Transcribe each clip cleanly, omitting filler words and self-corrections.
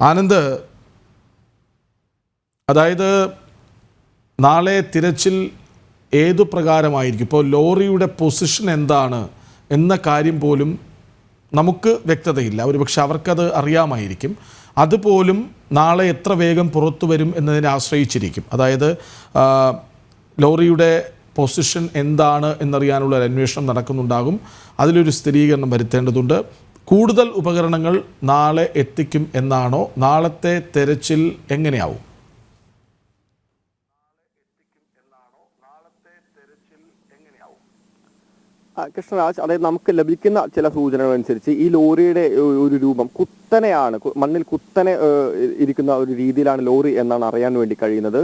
ആനന്ദ്, അതായത് നാളെ തിരച്ചിൽ ഏതു പ്രകാരമായിരിക്കും? ഇപ്പോൾ ലോറിയുടെ പൊസിഷൻ എന്താണ് എന്ന കാര്യം പോലും നമുക്ക് വ്യക്തതയില്ല. ഒരുപക്ഷെ അവർക്കത് അറിയാമായിരിക്കും. അതുപോലും നാളെ എത്ര വേഗം പുറത്തു വരും എന്നതിനെ ആശ്രയിച്ചിരിക്കും. അതായത് ലോറിയുടെ പൊസിഷൻ എന്താണ് എന്നറിയാനുള്ള ഒരു അന്വേഷണം നടക്കുന്നുണ്ടാകും. അതിലൊരു സ്ഥിരീകരണം വരുത്തേണ്ടതുണ്ട്. കൂടുതൽ ഉപകരണങ്ങൾ നാളെ എത്തിക്കും എന്നാണോ? നാളത്തെ തെരച്ചിൽ എങ്ങനെയാവും? കൃഷ്ണരാജ്, അതായത് നമുക്ക് ലഭിക്കുന്ന ചില സൂചനകൾ അനുസരിച്ച് ഈ ലോറിയുടെ ഒരു രൂപം കുത്തനെയാണ്, മണ്ണിൽ കുത്തനെ ഇരിക്കുന്ന ഒരു രീതിയിലാണ് ലോറി എന്നാണ് അറിയാൻ വേണ്ടി കഴിയുന്നത്.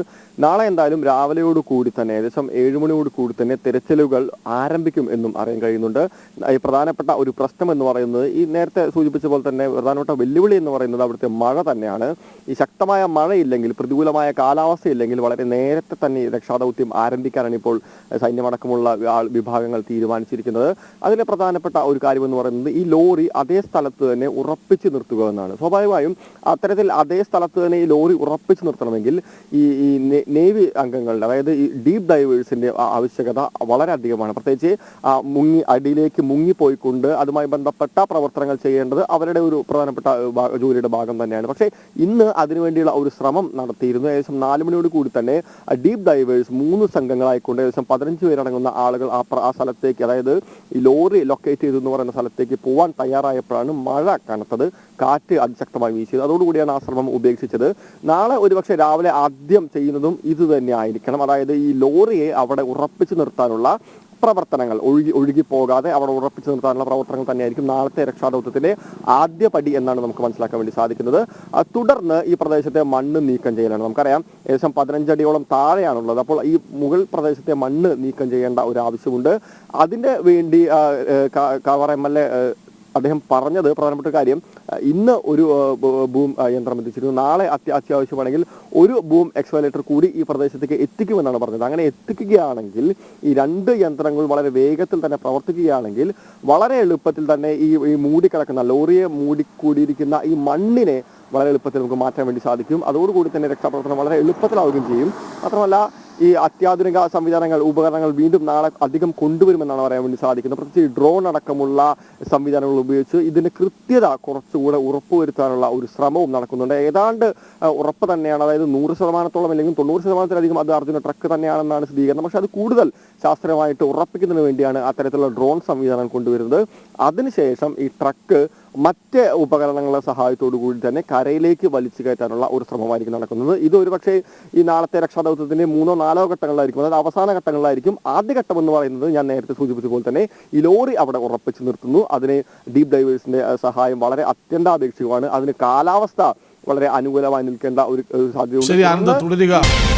നാളെ എന്തായാലും രാവിലെയോട് കൂടി തന്നെ, ഏകദേശം 7 മണിയോട് കൂടി തന്നെ തിരച്ചിലുകൾ ആരംഭിക്കും എന്നും അറിയാൻ കഴിയുന്നുണ്ട്. ഈ പ്രധാനപ്പെട്ട ഒരു പ്രശ്നം എന്ന് പറയുന്നത്, ഈ നേരത്തെ സൂചിപ്പിച്ച പോലെ തന്നെ പ്രധാനപ്പെട്ട വെല്ലുവിളി എന്ന് പറയുന്നത് അവിടുത്തെ മഴ തന്നെയാണ്. ഈ ശക്തമായ മഴയില്ലെങ്കിൽ, പ്രതികൂലമായ കാലാവസ്ഥയില്ലെങ്കിൽ വളരെ നേരത്തെ തന്നെ രക്ഷാദൗത്യം ആരംഭിക്കാനാണ് ഇപ്പോൾ സൈന്യമടക്കമുള്ള വിഭാഗങ്ങൾ തീരുമാനിച്ചിരിക്കുന്നത്. അതിലെ പ്രധാനപ്പെട്ട ഒരു കാര്യം എന്ന് പറയുന്നത് ഈ ലോറി അതേ സ്ഥലത്ത് തന്നെ ഉറപ്പിച്ചു നിർത്തുക എന്നാണ്. സ്വാഭാവികമായും അത്തരത്തിൽ അതേ സ്ഥലത്ത് തന്നെ ഈ ലോറി ഉറപ്പിച്ചു നിർത്തണമെങ്കിൽ ഈ നേവി അംഗങ്ങളുടെ, അതായത് ഈ ഡീപ് ഡൈവേഴ്സിന്റെ ആവശ്യകത വളരെ അധികമാണ്. പ്രത്യേകിച്ച് അടിയിലേക്ക് മുങ്ങിപ്പോയിക്കൊണ്ട് അതുമായി ബന്ധപ്പെട്ട പ്രവർത്തനങ്ങൾ ചെയ്യേണ്ടത് അവരുടെ ഒരു പ്രധാനപ്പെട്ട ജോലിയുടെ ഭാഗം തന്നെയാണ്. പക്ഷേ ഇന്ന് അതിനുവേണ്ടിയുള്ള ഒരു ശ്രമം നടത്തിയിരുന്നു. ഏകദേശം 4 മണിയോട് കൂടി തന്നെ ഡീപ് ഡൈവേഴ്സ് 3 സംഘങ്ങളായിക്കൊണ്ട് ഏകദേശം 15 പേരടങ്ങുന്ന ആളുകൾ ആ സ്ഥലത്തേക്ക്, അതായത് ഈ ലോറി ലൊക്കേറ്റ് ചെയ്തു എന്ന് പറയുന്ന സ്ഥലത്തേക്ക് പോവാൻ തയ്യാറായപ്പോഴാണ് മഴ കനത്തത്, കാറ്റ് അതിശക്തമായി വീശിയത്. അതോടുകൂടിയാണ് ആ ശ്രമം ഉപേക്ഷിച്ചത്. നാളെ ഒരുപക്ഷെ രാവിലെ ആദ്യം ചെയ്യുന്നതും ഇത് തന്നെ ആയിരിക്കണം. അതായത് ഈ ലോറിയെ അവിടെ ഉറപ്പിച്ചു നിർത്താനുള്ള പ്രവർത്തനങ്ങൾ, ഒഴുകി പോകാതെ അവിടെ ഉറപ്പിച്ചു നിർത്താനുള്ള പ്രവർത്തനങ്ങൾ തന്നെയായിരിക്കും നാളത്തെ രക്ഷാദൗത്യത്തിന്റെ ആദ്യ പടി എന്നാണ് നമുക്ക് മനസ്സിലാക്കാൻ വേണ്ടി സാധിക്കുന്നത്. തുടർന്ന് ഈ പ്രദേശത്തെ മണ്ണ് നീക്കം ചെയ്യലാണ്. നമുക്കറിയാം ഏകദേശം 15 അടിയോളം താഴെയാണുള്ളത്. അപ്പോൾ ഈ മുകൾ പ്രദേശത്തെ മണ്ണ് നീക്കം ചെയ്യേണ്ട ഒരു ആവശ്യമുണ്ട്. അതിന്റെ വേണ്ടി കാവാർ MLA അദ്ദേഹം പറഞ്ഞത് പ്രധാനപ്പെട്ട കാര്യം, ഇന്ന് ഒരു ബൂം യന്ത്രം എത്തിച്ചിരുന്നു. നാളെ അത്യാവശ്യമാണെങ്കിൽ ഒരു ബൂം എക്സ്കവേറ്റർ കൂടി ഈ പ്രദേശത്തേക്ക് എത്തിക്കുമെന്നാണ് പറഞ്ഞത്. അങ്ങനെ എത്തിക്കുകയാണെങ്കിൽ ഈ 2 യന്ത്രങ്ങൾ വളരെ വേഗത്തിൽ തന്നെ പ്രവർത്തിക്കുകയാണെങ്കിൽ വളരെ എളുപ്പത്തിൽ തന്നെ ഈ മൂടിക്കിടക്കുന്ന, ലോറിയെ മൂടിക്കൂടിയിരിക്കുന്ന ഈ മണ്ണിനെ വളരെ എളുപ്പത്തിൽ നമുക്ക് മാറ്റാൻ വേണ്ടി സാധിക്കും. അതോടുകൂടി തന്നെ രക്ഷാപ്രവർത്തനം വളരെ എളുപ്പത്തിലാവുകയും ചെയ്യും. മാത്രമല്ല ഈ അത്യാധുനിക സംവിധാനങ്ങൾ, ഉപകരണങ്ങൾ വീണ്ടും നാളെ അധികം കൊണ്ടുവരുമെന്നാണ് പറയാൻ വേണ്ടി സാധിക്കുന്നത്. പ്രത്യേകിച്ച് ഡ്രോൺ അടക്കമുള്ള സംവിധാനങ്ങൾ ഉപയോഗിച്ച് ഇതിന്റെ കൃത്യത കുറച്ചുകൂടെ ഉറപ്പുവരുത്താനുള്ള ഒരു ശ്രമവും നടക്കുന്നുണ്ട്. ഏതാണ്ട് ഉറപ്പ് തന്നെയാണ്, അതായത് 100% അല്ലെങ്കിൽ 90%-ലധികം അത് അർജുന ട്രക്ക് തന്നെയാണെന്നാണ് സ്ഥിരീകരണം. പക്ഷെ അത് കൂടുതൽ ശാസ്ത്രീയമായിട്ട് ഉറപ്പിക്കുന്നതിന് വേണ്ടിയാണ് അത്തരത്തിലുള്ള ഡ്രോൺ സംവിധാനം കൊണ്ടുവരുന്നത്. അതിനുശേഷം ഈ ട്രക്ക് മറ്റ് ഉപകരണങ്ങളുടെ സഹായത്തോടു കൂടി തന്നെ കരയിലേക്ക് വലിച്ചു കയറ്റാനുള്ള ഒരു ശ്രമമായിരിക്കും നടക്കുന്നത്. ഇത് ഒരുപക്ഷെ ഈ നാളത്തെ രക്ഷാദൗത്യത്തിന്റെ 3ഓ 4ഓ ഘട്ടങ്ങളിലായിരിക്കും, അതായത് അവസാന ഘട്ടങ്ങളിലായിരിക്കും. ആദ്യഘട്ടം എന്ന് പറയുന്നത് ഞാൻ നേരത്തെ സൂചിപ്പിച്ച പോലെ തന്നെ ഈ ലോറി അവിടെ ഉറപ്പിച്ചു നിർത്തുന്നു. അതിന് ഡീപ് ഡൈവേഴ്സിന്റെ സഹായം വളരെ അത്യന്താപേക്ഷിതമാണ്. അതിന് കാലാവസ്ഥ വളരെ അനുകൂലമായി നിൽക്കേണ്ട ഒരു സാധ്യതയുണ്ട്.